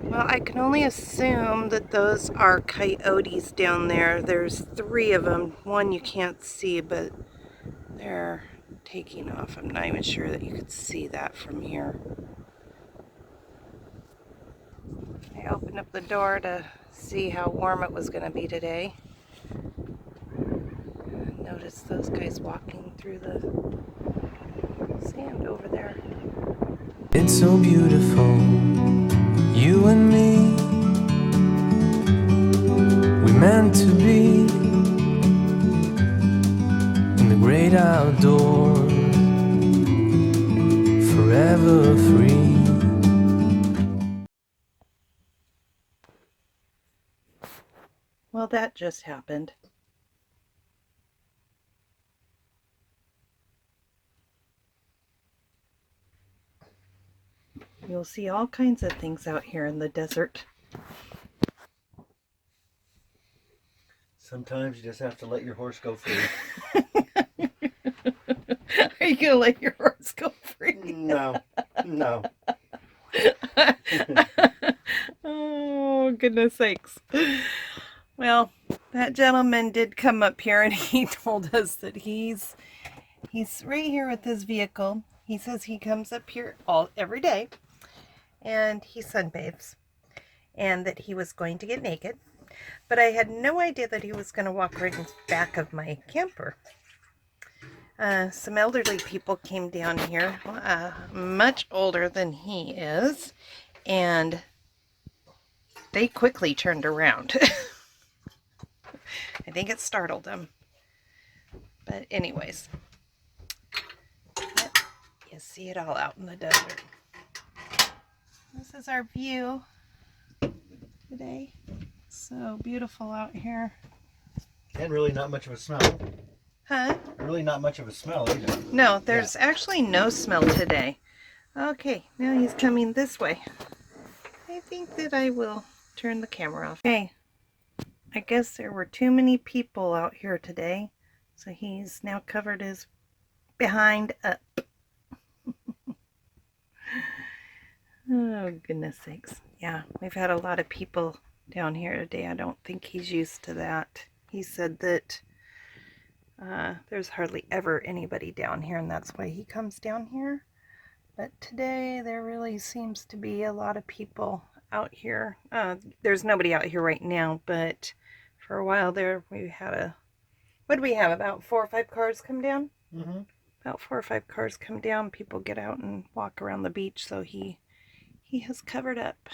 Well, I can only assume that those are coyotes down there. There's 3 of them. One you can't see, but they're taking off. I'm not even sure that you could see that from here. I opened up the door to see how warm it was going to be today. Notice those guys walking through the sand over there. It's so beautiful, you and me. We meant to be in the great outdoors, forever free. Well, that just happened. You'll see all kinds of things out here in the desert. Sometimes you just have to let your horse go free. Are you going to let your horse go free? No, no. Oh, goodness sakes. Well, that gentleman did come up here and he told us that he's right here with his vehicle. He says he comes up here every day and he sunbathes, and that he was going to get naked. But I had no idea that he was going to walk right in back of my camper. Some elderly people came down here, much older than he is, and they quickly turned around. I think it startled them. But anyways, you see it all out in the desert. This is our view today. So beautiful out here. And really not much of a smell. Huh? Really not much of a smell either. No, there's actually no smell today. Okay, now he's coming this way. I think that I will turn the camera off. Okay, I guess there were too many people out here today, so he's now covered his behind up. Oh, goodness sakes. Yeah, we've had a lot of people down here today. I don't think he's used to that. He said that there's hardly ever anybody down here, and that's why he comes down here. But today there really seems to be a lot of people out here. There's nobody out here right now, but for a while there we had what did we have, about 4 or 5 cars come down? Mm-hmm. About 4 or 5 cars come down. People get out and walk around the beach, so he has covered up.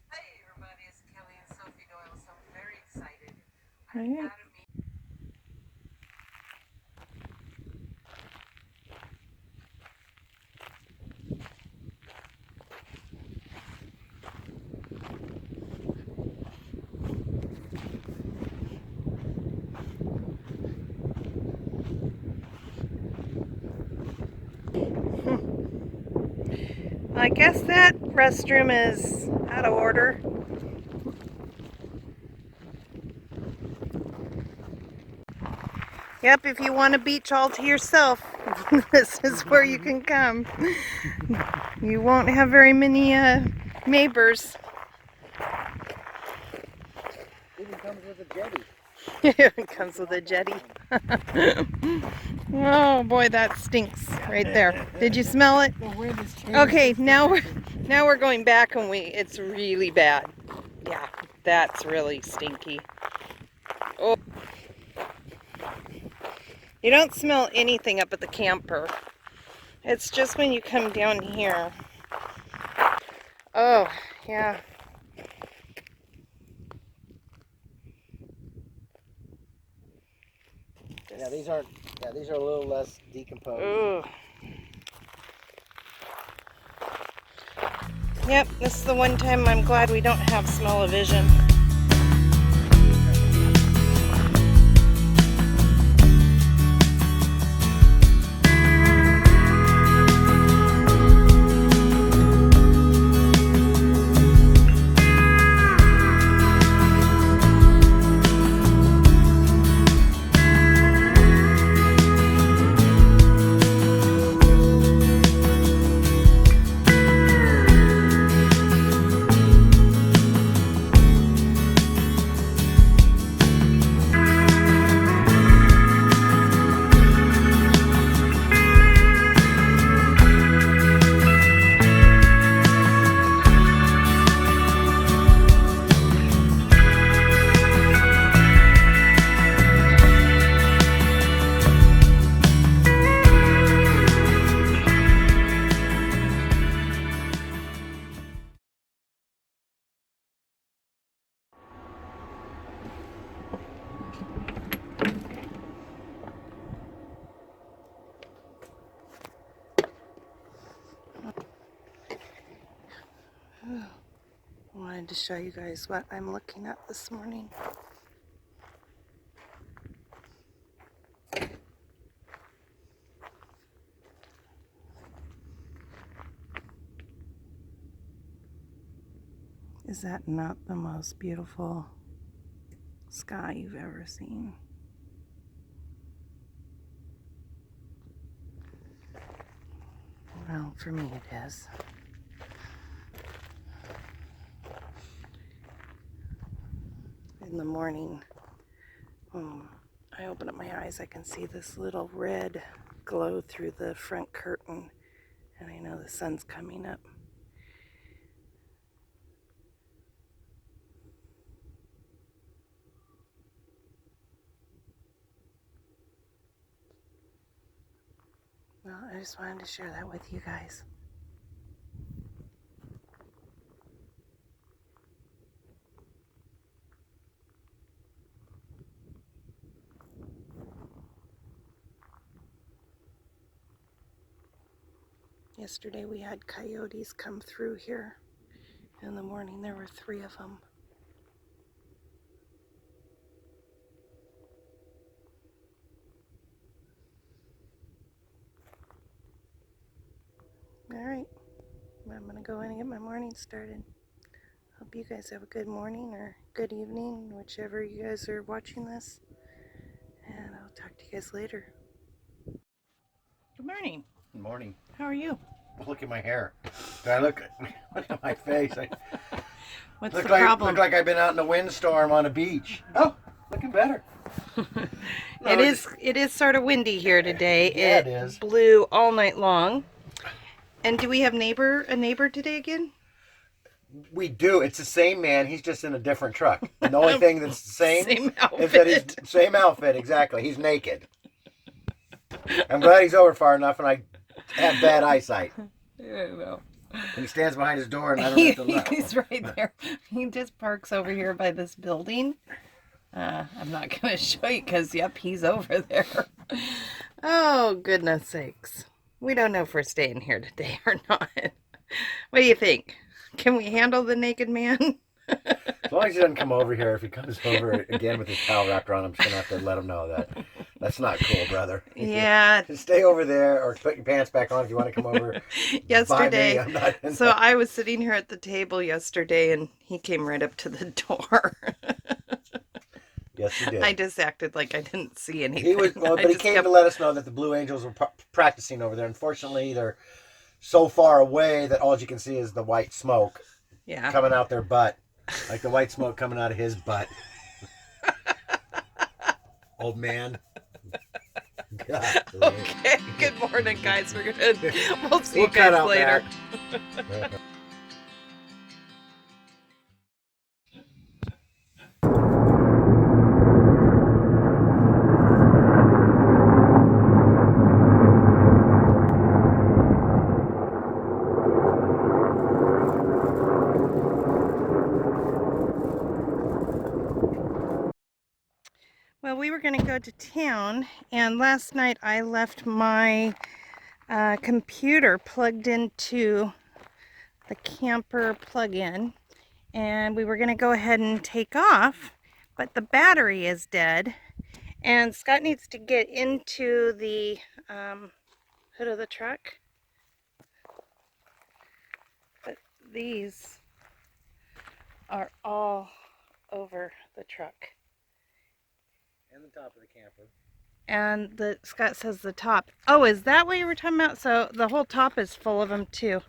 Hey everybody, it's Kelly and Sophie Doyle, so I'm very excited. All I'm right. proud of me. I guess that restroom is out of order. Yep, if you want a beach all to yourself, this is where you can come. You won't have very many neighbors. Even comes with a jetty. It comes with a jetty. Oh boy, that stinks right there. Did you smell it? Okay, now we're going back, and it's really bad. Yeah, that's really stinky. Oh. You don't smell anything up at the camper. It's just when you come down here. Oh, yeah. Yeah, these are a little less decomposed. Ugh. Yep, this is the one time I'm glad we don't have smell-o-vision. wanted to show you guys what I'm looking at this morning. Is that not the most beautiful sky you've ever seen? Well, for me it is. In the morning, I open up my eyes, I can see this little red glow through the front curtain, and I know the sun's coming up. Well, I just wanted to share that with you guys. Yesterday we had coyotes come through here. In the morning there were 3 of them. Alright, I'm going to go in and get my morning started. Hope you guys have a good morning or good evening, whichever you guys are watching this. And I'll talk to you guys later. Good morning. Good morning. How are you? Look at my hair. Do I look at my face? What's look the like, problem? Look like I've been out in a windstorm on a beach. Oh, looking better. No, It is sort of windy here today. Yeah, it is. Blew all night long. And do we have a neighbor today again? We do. It's the same man. He's just in a different truck. And the only thing that's the same Same is that he's outfit. same outfit, exactly. He's naked. I'm glad he's over far enough and I have bad eyesight. Yeah, well. He stands behind his door and I don't have to look. He's right there. He just parks over here by this building. I'm not going to show you because, yep, he's over there. Oh, goodness sakes. We don't know if we're staying here today or not. What do you think? Can we handle the naked man? As long as he doesn't come over here, if he comes over again with his towel wrapped around him, I'm just going to have to let him know that that's not cool, brother. Yeah. Just stay over there or put your pants back on if you want to come over. Yesterday. By me, I'm not So I was sitting here at the table yesterday and he came right up to the door. Yes, he did. I just acted like I didn't see anything. He was, well, but he came to let us know that the Blue Angels were practicing over there. Unfortunately, they're so far away that all you can see is the white smoke coming out their butt. Like the white smoke coming out of his butt. Old man. God, Okay, good morning, guys. We'll see We'll you guys cut out later. that. Well, we were going to go to town, and last night I left my computer plugged into the camper plug-in, and we were going to go ahead and take off, but the battery is dead, and Scott needs to get into the hood of the truck. But these are all over the truck. And the top of the camper. And Scott says the top. Oh, is that what you were talking about? So the whole top is full of them too.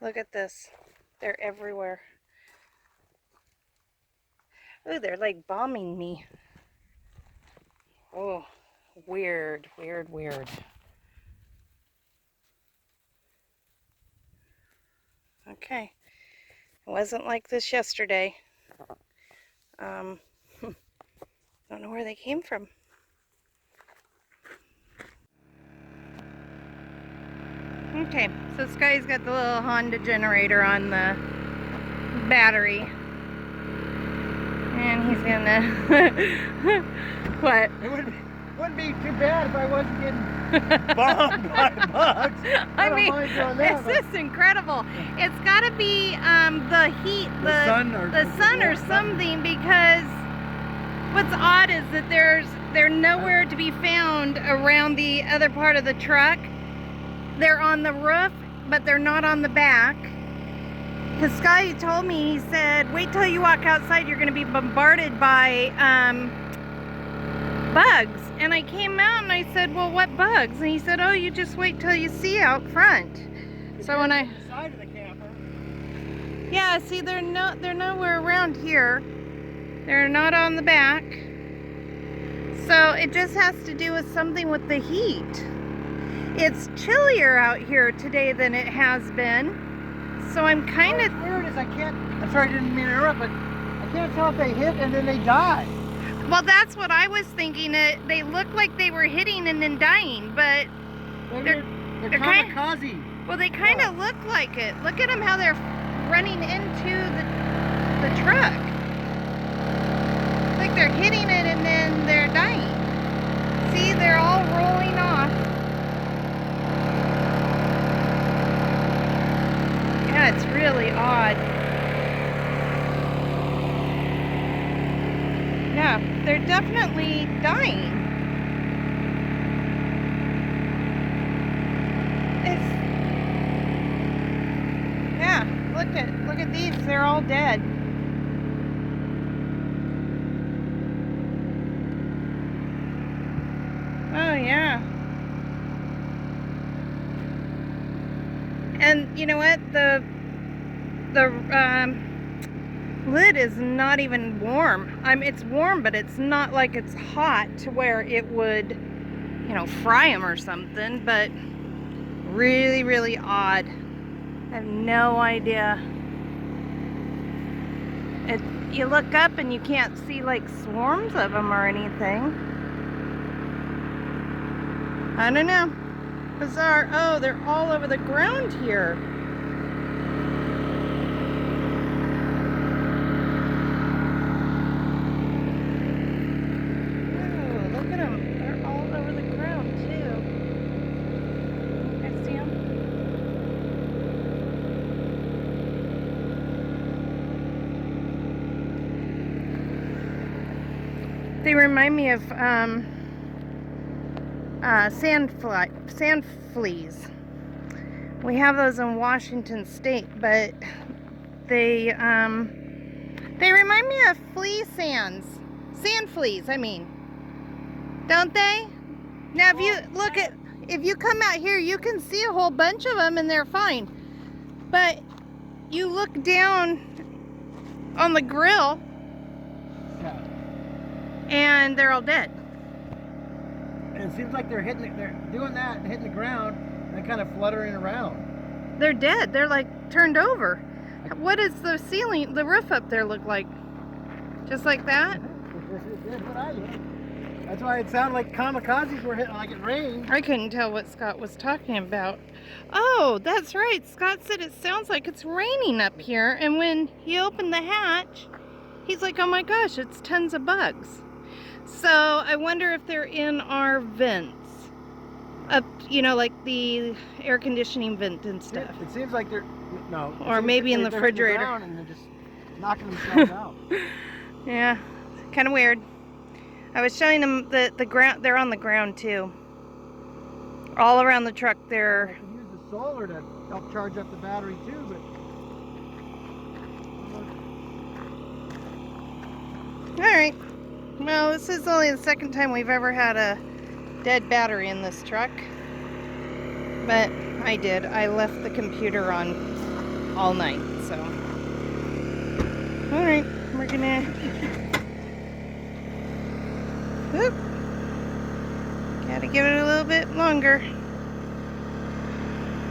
Look at this. They're everywhere. Oh, they're like bombing me. Oh, weird, weird, weird. Okay. It wasn't like this yesterday. Don't know where they came from. Okay, so Sky's got the little Honda generator on the battery. And he's gonna... What? Wouldn't be too bad if I wasn't getting bombed by bugs. I mean, don't mind doing that, it's just incredible. It's got to be the heat, the sun or something, because what's odd is that they're nowhere to be found around the other part of the truck. They're on the roof, but they're not on the back. Because Scotty told me, he said, wait till you walk outside, you're going to be bombarded by bugs. And I came out and I said, well, what bugs? And he said, oh, you just wait till you see out front. So when I... the side of the camper. Yeah, see, they're nowhere around here. They're not on the back. So it just has to do with something with the heat. It's chillier out here today than it has been. So I'm kind of... What's weird is I can't... I'm sorry, I didn't mean to interrupt, but I can't tell if they hit and then they die. Well, that's what I was thinking. They look like they were hitting and then dying, but... They're kamikaze. Well, they kind of look like it. Look at them, how they're running into the truck. Like they're hitting it and then they're dying. See, they're all rolling off. Yeah, it's really odd. Yeah, they're definitely dying. Yeah, look at these. They're all dead. Oh yeah. And you know what? The lid is not even warm. I mean, it's warm, but it's not like it's hot to where it would, you know, fry them or something. But really, really odd. I have no idea. You look up and you can't see like swarms of them or anything. I don't know. Bizarre. Oh, they're all over the ground here. Oh, look at them. They're all over the ground too. I see them. They remind me of sand fleas. We have those in Washington State, but they remind me of sand fleas. I mean, don't they? Now, if you come out here, you can see a whole bunch of them, and they're fine. But you look down on the grill, and they're all dead. And it seems like they're doing that and hitting the ground and kind of fluttering around. They're dead. They're like turned over. What does the roof up there look like? Just like that? That's why it sounded like kamikazes were hitting like it rained. I couldn't tell what Scott was talking about. Oh, that's right. Scott said it sounds like it's raining up here. And when he opened the hatch, he's like, oh my gosh, it's tons of bugs. So I wonder if they're in our vents. Up, you know, like the air conditioning vent and stuff. It seems like they're, no. Or maybe in the refrigerator. And they're just knocking themselves out. Yeah, kind of weird. I was showing them the ground. They're on the ground too. All around the truck. I They're. could use the solar to help charge up the battery too, but. All right. Well, this is only the second time we've ever had a dead battery in this truck. But I did. I left the computer on all night, so. All right, we're gonna. Whoop. Gotta give it a little bit longer.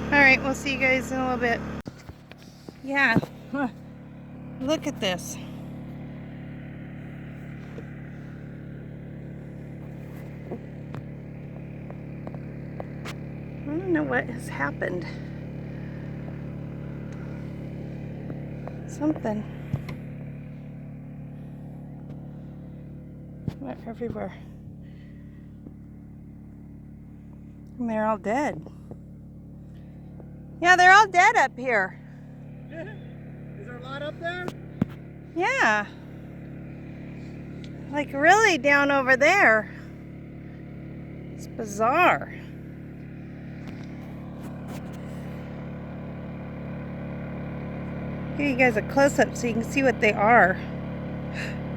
All right, we'll see you guys in a little bit. Yeah. Look at this. I don't know what has happened. Something. Went everywhere. And they're all dead. Yeah, they're all dead up here. Is there a lot up there? Yeah. Like really down over there. It's bizarre. Give you guys a close-up so you can see what they are.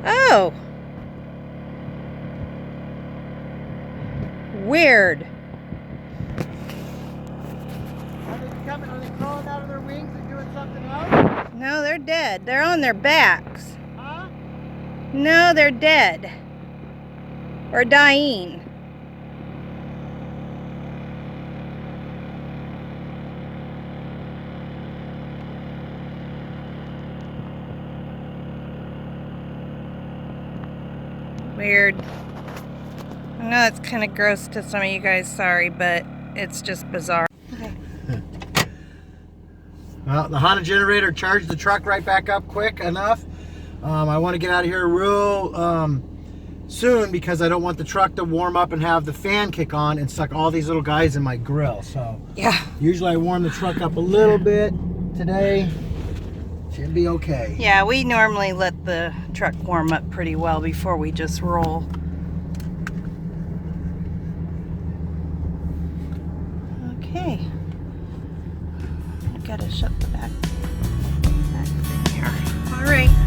Oh! Weird. Are they coming? Are they crawling out of their wings and doing something else? No, they're dead. They're on their backs. Huh? No, they're dead. Or dying. Weird. I know it's kind of gross to some of you guys, sorry, but it's just bizarre. Okay. Well, the Honda generator charged the truck right back up quick enough. I want to get out of here real soon because I don't want the truck to warm up and have the fan kick on and suck all these little guys in my grill. So Yeah. usually I warm the truck up a little bit. Today should be okay. Yeah, we normally let the truck warm up pretty well before we just roll. Okay. I gotta shut the back thing here. All right.